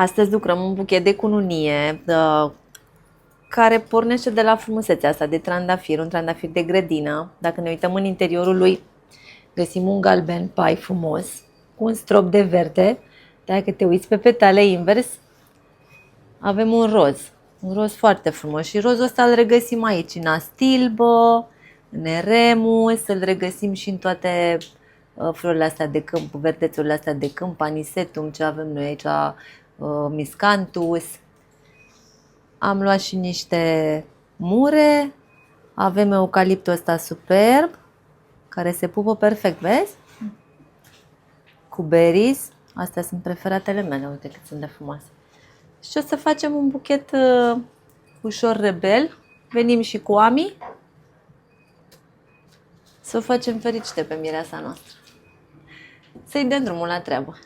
Astăzi lucrăm un buchet de cununie care pornește de la frumusețea asta de trandafir, un trandafir de grădină. Dacă ne uităm în interiorul lui, găsim un galben pai frumos cu un strop de verde. Dacă te uiți pe petale invers, avem un roz foarte frumos și rozul ăsta îl regăsim aici în astilbă, în eremus, îl regăsim și în toate florile astea de câmp, verdețurile astea de câmp, anisetum, ce avem noi aici, miscanthus. Am luat și niște mure, avem eucaliptul ăsta superb, care se pupă perfect, vezi? Cu berries, astea sunt preferatele mele, uite cât sunt de frumoase. Și o să facem un buchet ușor rebel, venim și cu Ami, să o facem fericite pe mireasa noastră. Să-i dăm drumul la treabă.